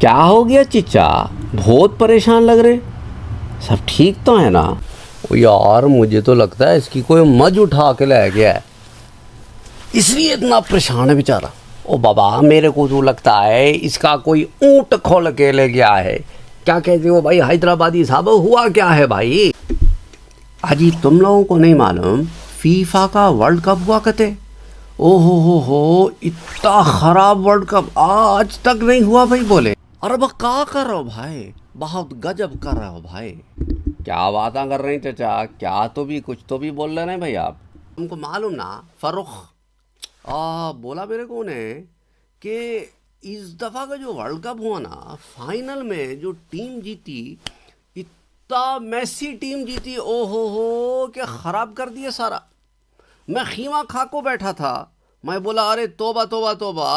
क्या हो गया चिच्चा, बहुत परेशान लग रहे। सब ठीक तो है ना? ओ यार मुझे तो लगता है इसकी कोई मज उठा के ले गया है, इसलिए इतना परेशान है बेचारा। ओ बाबा मेरे को तो लगता है इसका कोई ऊँट खोल के ले गया है। क्या कहते हो भाई हैदराबादी साहब, हुआ क्या है भाई? अजी तुम लोगों को नहीं मालूम फीफा का वर्ल्ड कप हुआ कहते? ओहो हो, इतना खराब वर्ल्ड कप आज तक नहीं हुआ भाई बोले। अरे बा क्या कर रहे हो भाई, बहुत गजब कर रहे हो भाई। क्या बातें कर रहे हैं चाचा, क्या तो भी कुछ तो भी बोल रहे हैं भाई आप। हमको मालूम ना फरुख बोला मेरे को ने कि इस दफ़ा का जो वर्ल्ड कप हुआ ना, फाइनल में जो टीम जीती, इतना मैसी टीम जीती, ओहो हो क्या ख़राब कर दिया सारा। मैं खीमा खा को बैठा था, मैं बोला अरे तोबा तोबा तोबा,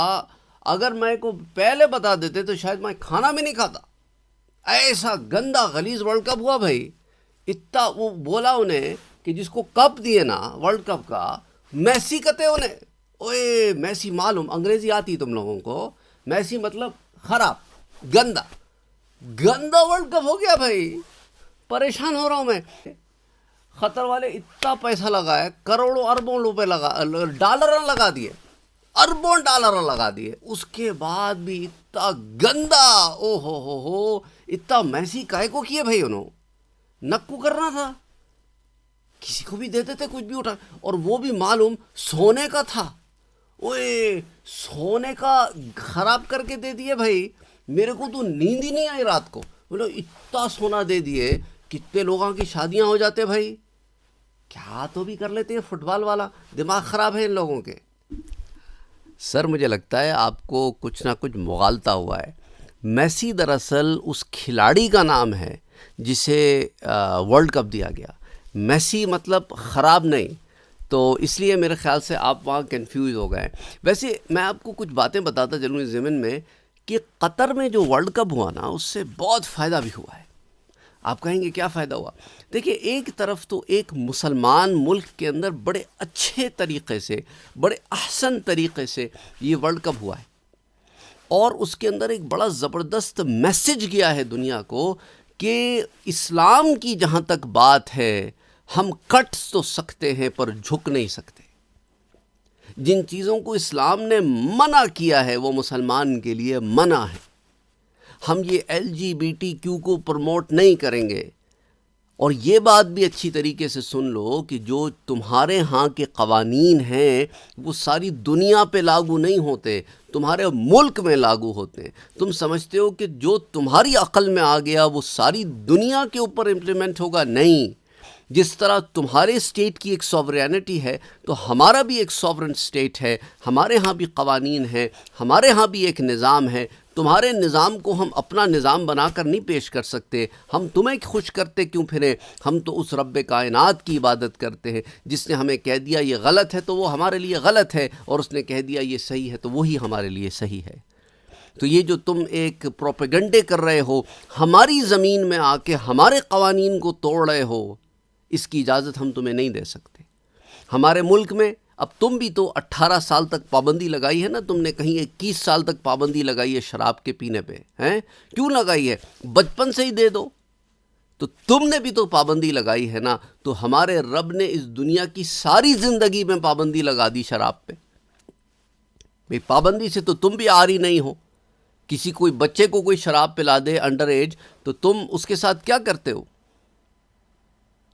अगर मैं को पहले बता देते तो शायद मैं खाना भी नहीं खाता। ऐसा गंदा गलीज वर्ल्ड कप हुआ भाई। इतना वो बोला उन्हें कि जिसको कप दिए ना वर्ल्ड कप का, मैसी कहते उन्हें। ओए मैसी मालूम अंग्रेजी आती तुम लोगों को? मैसी मतलब खराब, गंदा गंदा वर्ल्ड कप हो गया भाई। परेशान हो रहा हूँ मैं। खतर वाले इतना पैसा लगाए, करोड़ों अरबों रुपए डॉलर लगा दिए, अरबों डॉलर लगा दिए, उसके बाद भी इतना गंदा। ओ हो, इतना मैसी काहे को किए भाई उन्होंने? नक्कू करना था, किसी को भी दे देते कुछ भी उठा, और वो भी मालूम सोने का था। ओए सोने का खराब करके दे दिए भाई। मेरे को तो नींद ही नहीं आई रात को। बोलो इतना सोना दे दिए, कितने लोगों की शादियां हो जाते भाई। क्या तो भी कर लेते हैं फुटबॉल वाला, दिमाग ख़राब है इन लोगों के। सर मुझे लगता है आपको कुछ ना कुछ मुगालता हुआ है। मैसी दरअसल उस खिलाड़ी का नाम है जिसे वर्ल्ड कप दिया गया। मैसी मतलब ख़राब नहीं, तो इसलिए मेरे ख़्याल से आप वहाँ कंफ्यूज हो गए। वैसे मैं आपको कुछ बातें बताता चलूँ इस ज़मीन में कि कतर में जो वर्ल्ड कप हुआ ना, उससे बहुत फ़ायदा भी हुआ है। आप कहेंगे क्या फ़ायदा हुआ? देखिए, एक तरफ तो एक मुसलमान मुल्क के अंदर बड़े अच्छे तरीक़े से, बड़े अहसन तरीक़े से ये वर्ल्ड कप हुआ है, और उसके अंदर एक बड़ा ज़बरदस्त मैसेज गया है दुनिया को कि इस्लाम की जहाँ तक बात है, हम कट तो सकते हैं पर झुक नहीं सकते। जिन चीज़ों को इस्लाम ने मना किया है वो मुसलमान के लिए मना है। हम ये LGBTQ को प्रमोट नहीं करेंगे। और ये बात भी अच्छी तरीके से सुन लो कि जो तुम्हारे यहाँ के क़वानीन हैं वो सारी दुनिया पे लागू नहीं होते, तुम्हारे मुल्क में लागू होते हैं। तुम समझते हो कि जो तुम्हारी अक़ल में आ गया वो सारी दुनिया के ऊपर इम्प्लीमेंट होगा? नहीं। जिस तरह तुम्हारे स्टेट की एक सॉवरेनिटी है, तो हमारा भी एक सॉवरेन स्टेट है, हमारे यहाँ भी क़वानीन हैं, हमारे यहाँ भी एक निज़ाम है। तुम्हारे निज़ाम को हम अपना निज़ाम बनाकर नहीं पेश कर सकते। हम तुम्हें खुश करते क्यों फिरें? हम तो उस रब्बे कायनात की इबादत करते हैं जिसने हमें कह दिया ये गलत है तो वो हमारे लिए गलत है, और उसने कह दिया ये सही है तो वही हमारे लिए सही है। तो ये जो तुम एक प्रोपेगंडे कर रहे हो, हमारी ज़मीन में आके हमारे क़वानीन को तोड़ रहे हो, इसकी इजाज़त हम तुम्हें नहीं दे सकते। हमारे मुल्क में अब तुम भी तो 18 साल तक पाबंदी लगाई है ना, तुमने कहीं 21 साल तक पाबंदी लगाई है शराब के पीने पे, हैं? क्यों लगाई है? बचपन से ही दे दो। तो तुमने भी तो पाबंदी लगाई है ना। तो हमारे रब ने इस दुनिया की सारी ज़िंदगी में पाबंदी लगा दी शराब पे। भाई पाबंदी से तो तुम भी आरी नहीं हो। किसी कोई बच्चे को कोई शराब पिला दे अंडर एज, तो तुम उसके साथ क्या करते हो?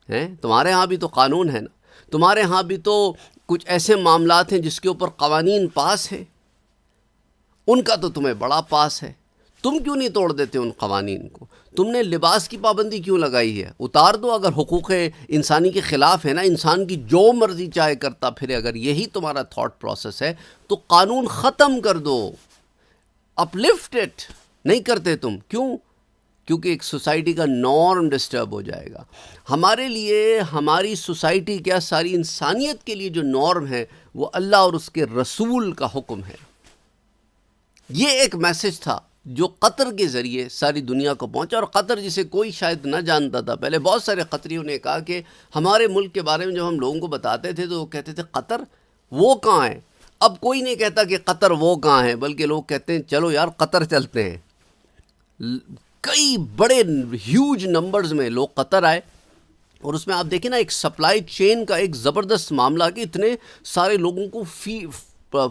हैं? तुम्हारे यहाँ भी तो कानून है ना, तुम्हारे यहाँ भी तो कुछ ऐसे मामलात हैं जिसके ऊपर क़वानीन पास हैं, उनका तो तुम्हें बड़ा पास है। तुम क्यों नहीं तोड़ देते उन क़वानीन को? तुमने लिबास की पाबंदी क्यों लगाई है? उतार दो, अगर हुकूक़ इंसानी के ख़िलाफ़ है ना, इंसान की जो मर्ज़ी चाहे करता फिरे, अगर यही तुम्हारा थॉट प्रोसेस है तो कानून ख़त्म कर दो, अपलिफ्ट इट। नहीं करते तुम, क्यों? क्योंकि एक सोसाइटी का नॉर्म डिस्टर्ब हो जाएगा। हमारे लिए, हमारी सोसाइटी क्या, सारी इंसानियत के लिए जो नॉर्म है वो अल्लाह और उसके रसूल का हुक्म है। ये एक मैसेज था जो कतर के ज़रिए सारी दुनिया को पहुंचा, और कतर जिसे कोई शायद न जानता था। पहले बहुत सारे कतरियों ने कहा कि हमारे मुल्क के बारे में जब हम लोगों को बताते थे तो वो कहते थे कतर वो कहाँ है। अब कोई नहीं कहता कि कतर वो कहाँ है, बल्कि लोग कहते हैं चलो यार कतर चलते हैं। کئی بڑے ہیوج نمبرز میں لوگ قطر آئے، اور اس میں آپ دیکھیں نا ایک سپلائی چین کا ایک زبردست معاملہ کہ اتنے سارے لوگوں کو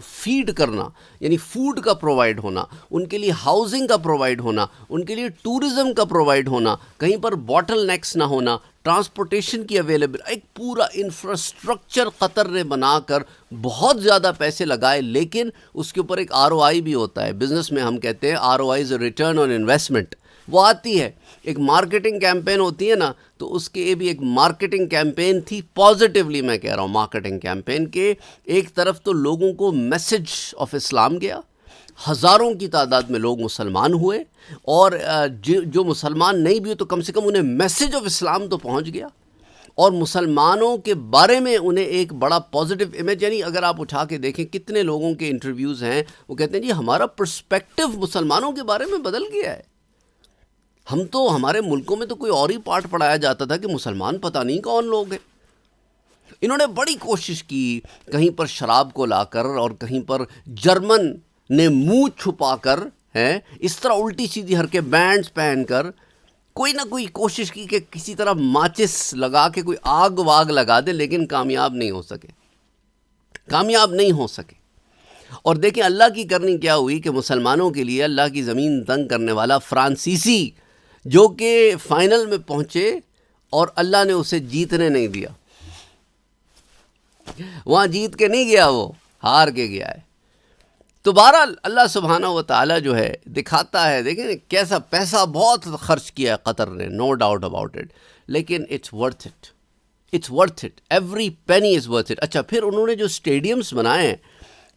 فیڈ کرنا، یعنی فوڈ کا پرووائڈ ہونا، ان کے لیے ہاؤسنگ کا پرووائڈ ہونا، ان کے لیے ٹورزم کا پرووائڈ ہونا، کہیں پر باٹل نیکس نہ ہونا، ٹرانسپورٹیشن کی اویلیبل، ایک پورا انفراسٹرکچر قطر نے بنا کر بہت زیادہ پیسے لگائے، لیکن اس کے اوپر ایک ROI بھی ہوتا ہے. بزنس میں ہم کہتے ہیں ROI is return on investment, وہ آتی ہے. ایک مارکیٹنگ کیمپین ہوتی ہے نا، تو اس کے بھی ایک مارکیٹنگ کیمپین تھی، پازیٹیولی میں کہہ رہا ہوں مارکیٹنگ کیمپین کے. ایک طرف تو لوگوں کو میسج آف اسلام گیا، ہزاروں کی تعداد میں لوگ مسلمان ہوئے، اور جو مسلمان نہیں بھی ہوئے تو کم سے کم انہیں میسج آف اسلام تو پہنچ گیا، اور مسلمانوں کے بارے میں انہیں ایک بڑا پازیٹیو امیج. یعنی اگر آپ اٹھا کے دیکھیں کتنے لوگوں کے انٹرویوز ہیں، وہ کہتے ہیں جی ہمارا پرسپیکٹو مسلمانوں کے بارے میں بدل گیا ہے. ہم تو ہمارے ملکوں میں تو کوئی اور ہی پارٹ پڑھایا جاتا تھا کہ مسلمان پتہ نہیں کون لوگ ہیں. انہوں نے بڑی کوشش کی، کہیں پر شراب کو لا کر اور کہیں پر جرمن نے منہ چھپا کر ہیں اس طرح الٹی سیدھی حرکیں بینڈز پہن کر کوئی نہ کوئی کوشش کی کہ کسی طرح ماچس لگا کے کوئی آگ واگ لگا دے، لیکن کامیاب نہیں ہو سکے، کامیاب نہیں ہو سکے. اور دیکھیں اللہ کی کرنی کیا ہوئی کہ مسلمانوں کے لیے اللہ کی زمین تنگ کرنے والا فرانسیسی، جو کہ فائنل میں پہنچے اور اللہ نے اسے جیتنے نہیں دیا، وہاں جیت کے نہیں گیا، وہ ہار کے گیا ہے. تو بہرحال اللہ سبحانہ و تعالیٰ جو ہے دکھاتا ہے، دیکھیں کیسا پیسہ بہت خرچ کیا ہے قطر نے، نو ڈاؤٹ اباؤٹ اٹ، لیکن it's worth it, it's worth it, every penny is worth it. اچھا پھر انہوں نے جو اسٹیڈیمز بنائے ہیں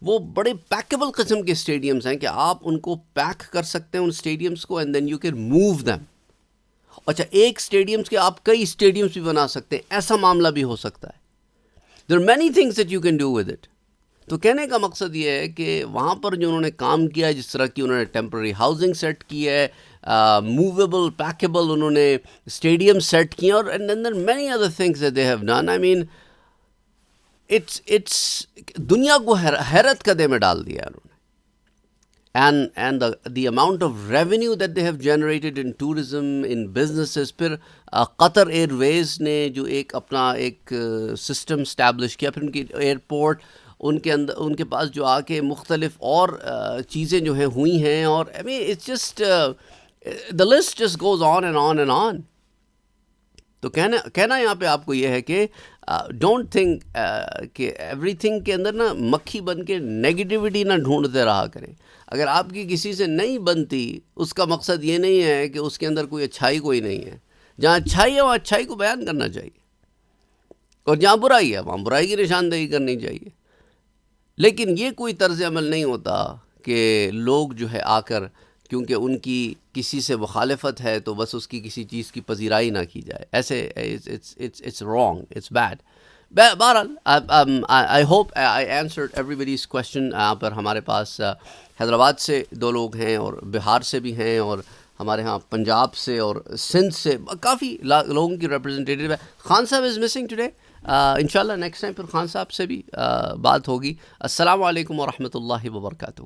وہ بڑے پیکیبل قسم کے اسٹیڈیمز ہیں کہ آپ ان کو پیک کر سکتے ہیں ان اسٹیڈیمز کو، and then you can move them. اچھا ایک اسٹیڈیمز کے آپ کئی اسٹیڈیمز بھی بنا سکتے ہیں، ایسا معاملہ بھی ہو سکتا ہے. There are many things that you can do with it. تو کہنے کا مقصد یہ ہے کہ وہاں پر جو انہوں نے کام کیا ہے، جس طرح کی انہوں نے ٹیمپرری ہاؤسنگ سیٹ کی ہے، موویبل پیکیبل انہوں نے اسٹیڈیم سیٹ کیے، اور many other things that they have done. I mean it's دنیا کو حیرت قدے میں ڈال دیا انہوں نے. and the amount of revenue that they have generated in tourism, in businesses. پھر قطر ایئر ویز نے جو ایک اپنا ایک سسٹم اسٹیبلش کیا، پھر ان کی ایئرپورٹ، ان کے اندر ان کے پاس جو آ کے مختلف اور چیزیں جو ہیں ہوئی ہیں، اور I mean it's just the list just goes on and on and on. تو کہنا یہاں پہ آپ کو یہ ہے کہ ڈونٹ تھنک کہ ایوری تھنگ کے اندر نا مکھی بن کے نیگیٹیوٹی نہ ڈھونڈتے رہا کریں. اگر آپ کی کسی سے نہیں بنتی، اس کا مقصد یہ نہیں ہے کہ اس کے اندر کوئی اچھائی کوئی نہیں ہے. جہاں اچھائی ہے وہاں اچھائی کو بیان کرنا چاہیے، اور جہاں برائی ہے وہاں برائی کی نشاندہی کرنی چاہیے. لیکن یہ کوئی طرز عمل نہیں ہوتا کہ لوگ جو ہے آ کر کیونکہ ان کی کسی سے مخالفت ہے تو بس اس کی کسی چیز کی پذیرائی نہ کی جائے. ایسے اٹس رانگ، اٹس بیڈ. بہرحال I hope I answered everybody's question. یہاں پر ہمارے پاس حیدرآباد سے 2 لوگ ہیں، اور بہار سے بھی ہیں، اور ہمارے ہاں پنجاب سے اور سندھ سے کافی لوگوں کی ریپرزنٹیٹیو ہے. خان صاحب از مسنگ ٹوڈے. انشاءاللہ نیکسٹ ٹائم پھر خان صاحب سے بھی بات ہوگی. السلام علیکم ورحمۃ اللہ وبرکاتہ.